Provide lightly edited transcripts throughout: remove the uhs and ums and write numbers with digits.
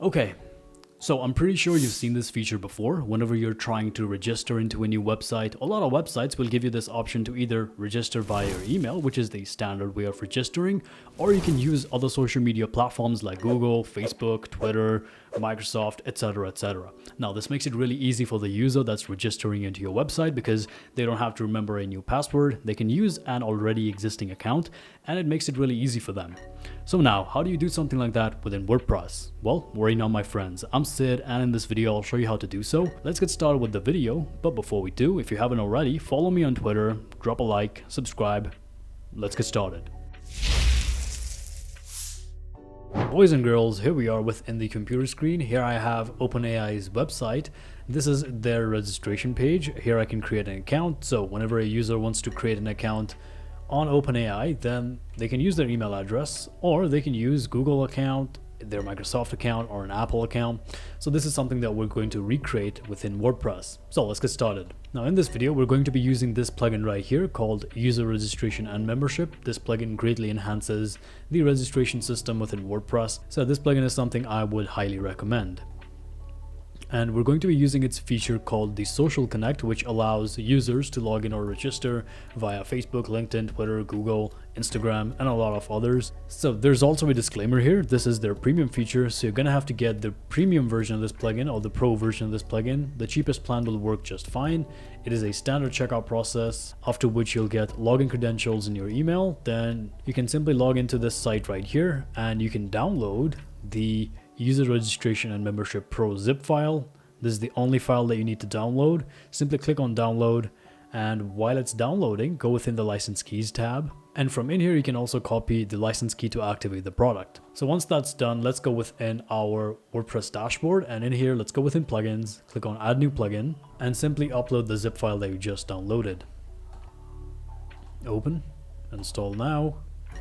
Okay, so I'm pretty sure you've seen this feature before. Whenever you're trying to register into a new website, a lot of websites will give you this option to either register via your email, which is the standard way of registering, or you can use other social media platforms like Google, Facebook, Twitter, Microsoft, etc, etc. Now this makes it really easy for the user that's registering into your website because they don't have to remember a new password. They can use an already existing account and it makes it really easy for them. So now, how do you do something like that within WordPress? Well, worry not, my friends. I'm Sid, and in this video I'll show you how to do so. Let's get started with the video, but before we do, if you haven't already, follow me on Twitter, drop a like, subscribe. Let's get started. Boys and girls, here we are within the computer screen. Here I have OpenAI's website. This is their registration page. Here I can create an account. So whenever a user wants to create an account on OpenAI, then they can use their email address, or they can use Google account, their Microsoft account, or an Apple account. So this is something that we're going to recreate within WordPress. So let's get started. Now in this video, we're going to be using this plugin right here called User Registration and Membership. This plugin greatly enhances the registration system within WordPress. So this plugin is something I would highly recommend. And we're going to be using its feature called the Social Connect, which allows users to log in or register via Facebook, LinkedIn, Twitter, Google, Instagram, and a lot of others. So there's also a disclaimer here. This is their premium feature, so you're going to have to get the premium version of this plugin or the pro version of this plugin. The cheapest plan will work just fine. It is a standard checkout process, after which you'll get login credentials in your email. Then you can simply log into this site right here, and you can download the User Registration and Membership Pro zip file. This is the only file that you need to download. Simply click on download, and while it's downloading, go within the license keys tab. And from in here, you can also copy the license key to activate the product. So once that's done, let's go within our WordPress dashboard, and in here, let's go within plugins, click on add new plugin, and simply upload the zip file that you just downloaded. Open, install now,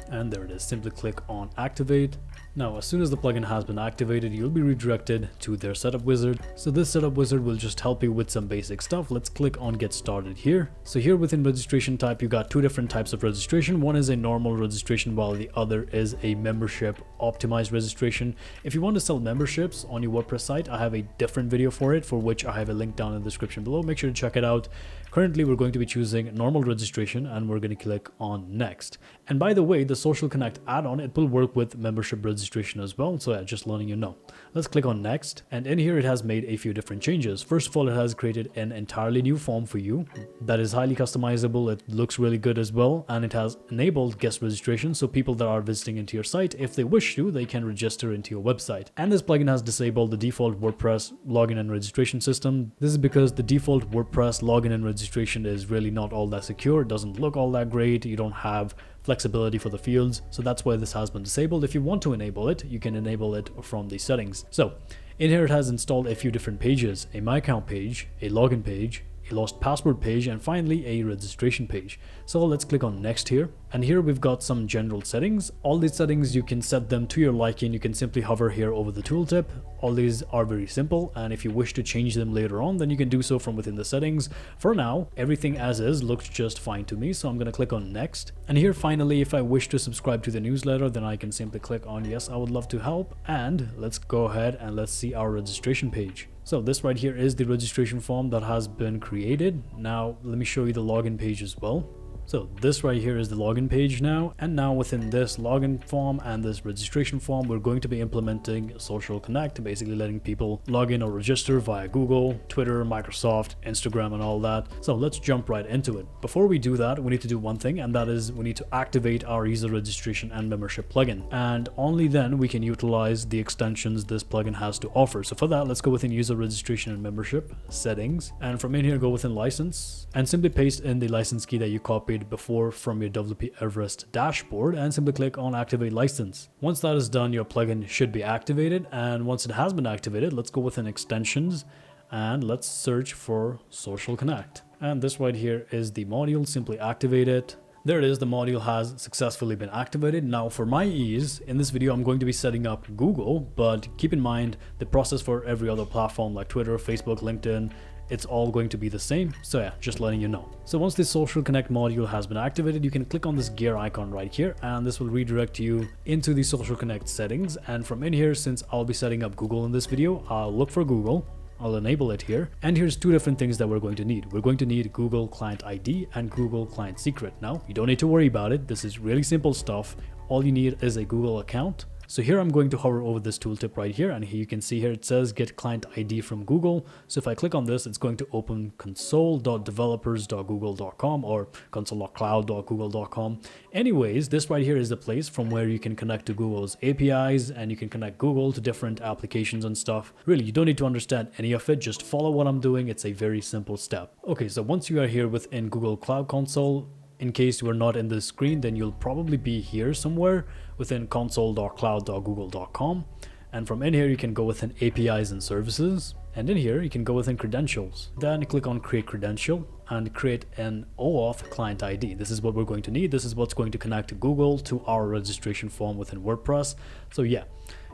and there it is. Simply click on activate. Now, as soon as the plugin has been activated, you'll be redirected to their setup wizard. So this setup wizard will just help you with some basic stuff. Let's click on get started here. So here within registration type, you got two different types of registration. One is a normal registration, while the other is a membership optimized registration. If you want to sell memberships on your WordPress site, I have a different video for it, for which I have a link down in the description below. Make sure to check it out. Currently, we're going to be choosing normal registration, and we're going to click on next. And by the way, the Social Connect add-on, it will work with membership registration as well. So yeah, just letting you know. Let's click on next. And in here, it has made a few different changes. First of all, it has created an entirely new form for you that is highly customizable. It looks really good as well. And it has enabled guest registration. So people that are visiting into your site, if they wish to, they can register into your website. And this plugin has disabled the default WordPress login and registration system. This is because the default WordPress login and registration is really not all that secure. It doesn't look all that great. You don't have flexibility for the fields, so that's why this has been disabled. If you want to enable it, you can enable it from the settings. So in here, it has installed a few different pages: a my account page, a login page, a lost password page, and finally a registration page. So let's click on next here, and here we've got some general settings. All these settings, you can set them to your liking. You can simply hover here over the tooltip. All these are very simple, and if you wish to change them later on, then you can do so from within the settings. For now, everything as is looks just fine to me, so I'm going to click on next. And here finally, if I wish to subscribe to the newsletter, then I can simply click on yes, I would love to help, and let's go ahead and let's see our registration page. So this right here is the registration form that has been created. Now let me show you the login page as well. So this right here is the login page now, and now within this login form and this registration form, we're going to be implementing Social Connect, basically letting people log in or register via Google, Twitter, Microsoft, Instagram, and all that. So let's jump right into it. Before we do that, we need to do one thing, and that is we need to activate our user registration and membership plugin, and only then we can utilize the extensions this plugin has to offer. So for that, let's go within user registration and membership settings, and from in here, go within license, and simply paste in the license key that you copied before from your WP Everest dashboard, and simply click on activate license. Once that is done, your plugin should be activated, and once it has been activated, let's go within extensions and let's search for Social Connect. And this right here is the module. Simply activate it. There it is, the module has successfully been activated. Now for my ease, in this video I'm going to be setting up Google, but keep in mind the process for every other platform like Twitter, Facebook, LinkedIn it's all going to be the same. So yeah, just letting you know. So once the Social Connect module has been activated, you can click on this gear icon right here, and this will redirect you into the Social Connect settings. And from in here, since I'll be setting up Google in this video, I'll look for Google. I'll enable it here. And here's two different things that we're going to need. We're going to need Google Client ID and Google Client Secret. Now, you don't need to worry about it. This is really simple stuff. All you need is a Google account. So here I'm going to hover over this tooltip right here, and here you can see here it says get client ID from Google. So if I click on this, it's going to open console.developers.google.com or console.cloud.google.com. Anyways, this right here is the place from where you can connect to Google's APIs, and you can connect Google to different applications and stuff. Really, you don't need to understand any of it. Just follow what I'm doing. It's a very simple step. Okay, so once you are here within Google Cloud Console, in case you are not in this screen, then you'll probably be here somewhere within console.cloud.google.com. And from in here, you can go within APIs and services. And in here, you can go within credentials. Then click on create credential and create an OAuth client ID. This is what we're going to need. This is what's going to connect Google to our registration form within WordPress. So yeah,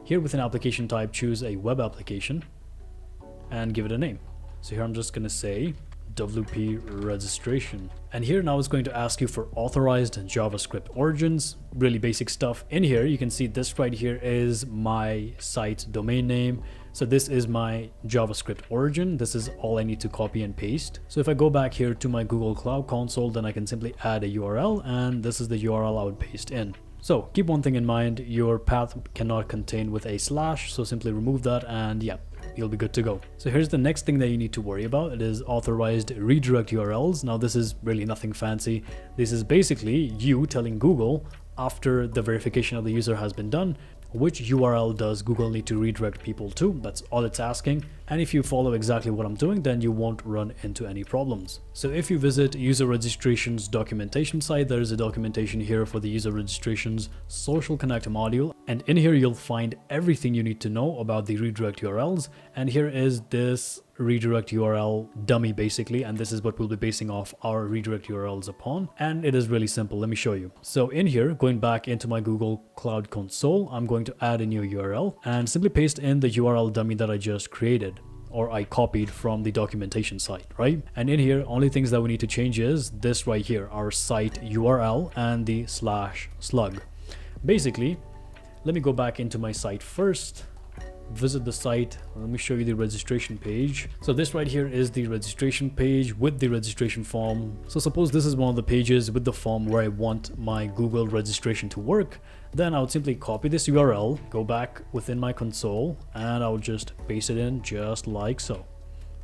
here within application type, choose a web application and give it a name. So here I'm just going to say WP registration. And here now it's going to ask you for authorized JavaScript origins, really basic stuff. In here, you can see this right here is my site domain name. So this is my JavaScript origin. This is all I need to copy and paste. So if I go back here to my Google Cloud Console, then I can simply add a URL, and this is the URL I would paste in. So keep one thing in mind, your path cannot contain with a slash, so simply remove that, and yeah, you'll be good to go. So here's the next thing that you need to worry about. It is authorized redirect URLs. Now this is really nothing fancy. This is basically you telling Google, after the verification of the user has been done, which URL does Google need to redirect people to. That's all it's asking. And if you follow exactly what I'm doing, then you won't run into any problems. So if you visit user registration's documentation site, there is a documentation here for the user registration's Social Connect module. And in here, you'll find everything you need to know about the redirect URLs. And here is this redirect URL dummy basically, and this is what we'll be basing off our redirect URLs upon. And it is really simple. Let me show you. So in here, going back into my Google Cloud Console, I'm going to add a new URL and simply paste in the URL dummy that I just created, or I copied from the documentation site, right? And in here, only things that we need to change is this right here, our site URL and the /slug. Basically, let me go back into my site first, visit the site. Let me show you the registration page. So this right here is the registration page with the registration form. So suppose this is one of the pages with the form where I want my Google registration to work. Then I would simply copy this URL, go back within my console, and I would just paste it in just like so.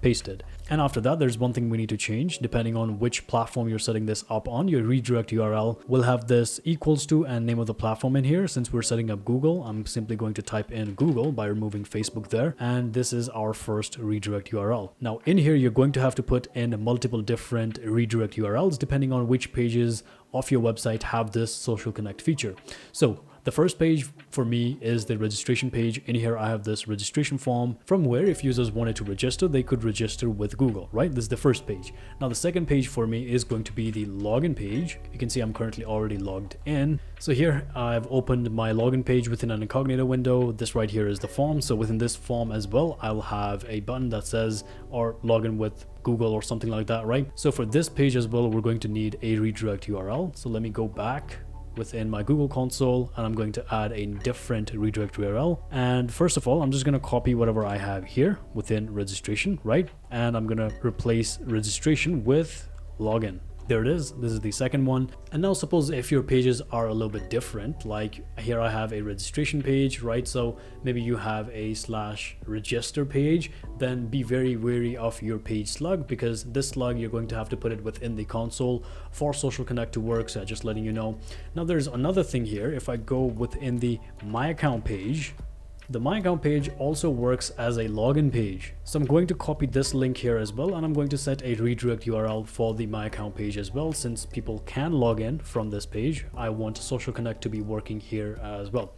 Pasted. And after that, there's one thing we need to change. Depending on which platform you're setting this up on, your redirect URL will have this equals to and name of the platform in here. Since we're setting up Google, I'm simply going to type in Google by removing Facebook there. And this is our first redirect URL. Now in here, you're going to have to put in multiple different redirect URLs depending on which pages of your website have this Social Connect feature. So the first page for me is the registration page. In here, I have this registration form from where if users wanted to register, they could register with Google, right? This is the first page. Now, the second page for me is going to be the login page. You can see I'm currently already logged in. So here I've opened my login page within an incognito window. This right here is the form. So within this form as well, I'll have a button that says or login with Google or something like that, right? So for this page as well, we're going to need a redirect URL. So let me go back within my Google console and I'm going to add a different redirect URL. And first of all, I'm just going to copy whatever I have here within registration, right? And I'm going to replace registration with login. There it is. This is the second one. And now suppose if your pages are a little bit different, like here I have a registration page, right? So maybe you have a /register page, then be very wary of your page slug, because this slug, you're going to have to put it within the console for Social Connect to work. So just letting you know. Now there's another thing here. If I go within the My Account page, the My Account page also works as a login page. So I'm going to copy this link here as well, and I'm going to set a redirect URL for the My Account page as well. Since people can log in from this page, I want Social Connect to be working here as well.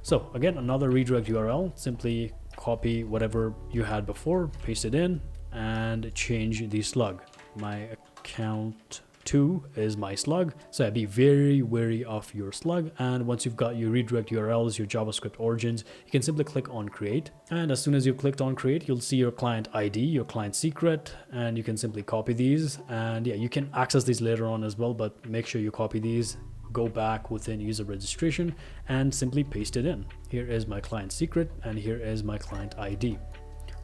So again, another redirect URL, simply copy whatever you had before, paste it in, and change the slug. My Account 2 is my slug. So yeah, be very wary of your slug. And once you've got your redirect URLs, your JavaScript origins, you can simply click on create. And as soon as you've clicked on create, you'll see your client ID, your client secret, and you can simply copy these. And yeah, you can access these later on as well, but make sure you copy these. Go back within user registration and simply paste it in. Here is my client secret and here is my client ID.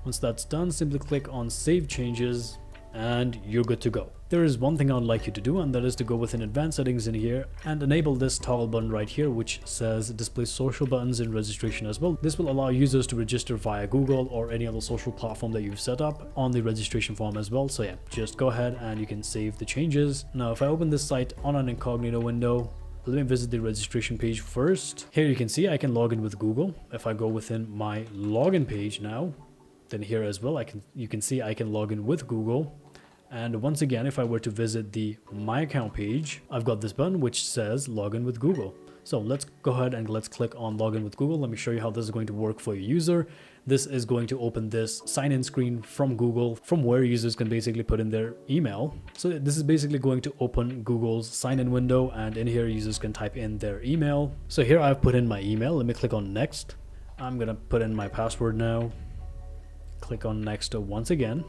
Once that's done, simply click on save changes and you're good to go. There is one thing I'd like you to do, and that is to go within advanced settings in here and enable this toggle button right here, which says display social buttons in registration as well. This will allow users to register via Google or any other social platform that you've set up on the registration form as well. So yeah, just go ahead and you can save the changes. Now, if I open this site on an incognito window, let me visit the registration page first. Here you can see I can log in with Google. If I go within my login page now, then here as well, you can see I can log in with Google. And once again, if I were to visit the My Account page, I've got this button which says Login with Google. So let's go ahead and let's click on Login with Google. Let me show you how this is going to work for your user. This is going to open this sign-in screen from Google, from where users can basically put in their email. So this is basically going to open Google's sign-in window, and in here users can type in their email. So here I've put in my email. Let me click on Next. I'm gonna put in my password now. Click on Next once again.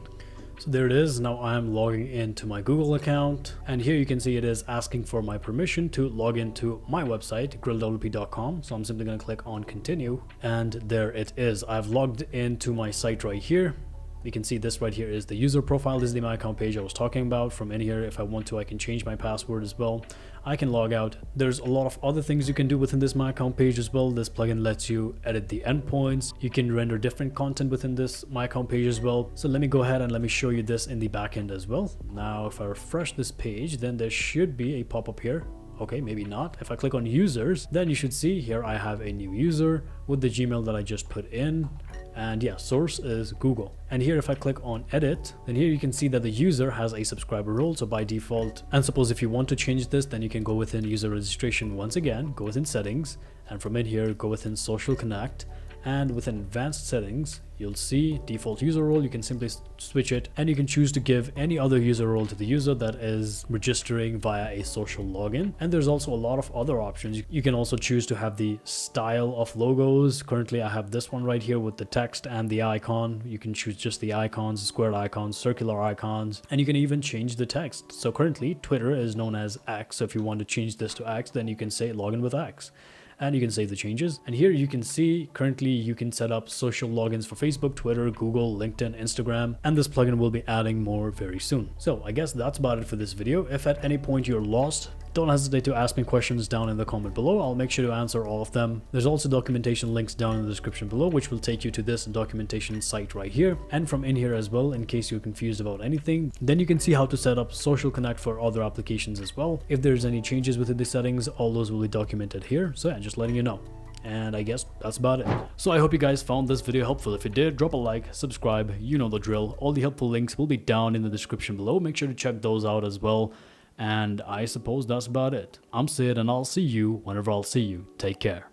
So there it is. Now I'm logging into my Google account, and here you can see it is asking for my permission to log into my website, grillwp.com. So I'm simply going to click on continue, and there it is. I've logged into my site right here. You can see this right here is the user profile. This is the My Account page I was talking about. From in here, if I want to, I can change my password as well. I can log out. There's a lot of other things you can do within this My Account page as well. This plugin lets you edit the endpoints. You can render different content within this My Account page as well. So let me go ahead and let me show you this in the backend as well. Now, if I refresh this page, then there should be a pop-up here. Okay, maybe not. If I click on users, then you should see here I have a new user with the Gmail that I just put in. And yeah, source is Google. And here if I click on edit, then here you can see that the user has a subscriber role, so by default. And suppose if you want to change this, then you can go within user registration once again, go within settings, and from in here go within social connect, and within advanced settings you'll see default user role. You can simply switch it, and you can choose to give any other user role to the user that is registering via a social login. And there's also a lot of other options. You can also choose to have the style of logos. Currently I have this one right here with the text and the icon. You can choose just the icons, squared icons, circular icons, and you can even change the text. So currently Twitter is known as X, so if you want to change this to X, then you can say login with X. And you can save the changes. And here you can see currently you can set up social logins for Facebook, Twitter, Google, LinkedIn, Instagram, and this plugin will be adding more very soon. So I guess that's about it for this video. If at any point you're lost, don't hesitate to ask me questions down in the comment below. I'll make sure to answer all of them. There's also documentation links down in the description below, which will take you to this documentation site right here. And from in here as well, in case you're confused about anything, then you can see how to set up Social Connect for other applications as well. If there's any changes within the settings, all those will be documented here. So yeah, just letting you know. And I guess that's about it. So I hope you guys found this video helpful. If you did, drop a like, subscribe, you know the drill. All the helpful links will be down in the description below. Make sure to check those out as well. And I suppose that's about it. I'm Sid, and I'll see you whenever I'll see you. Take care.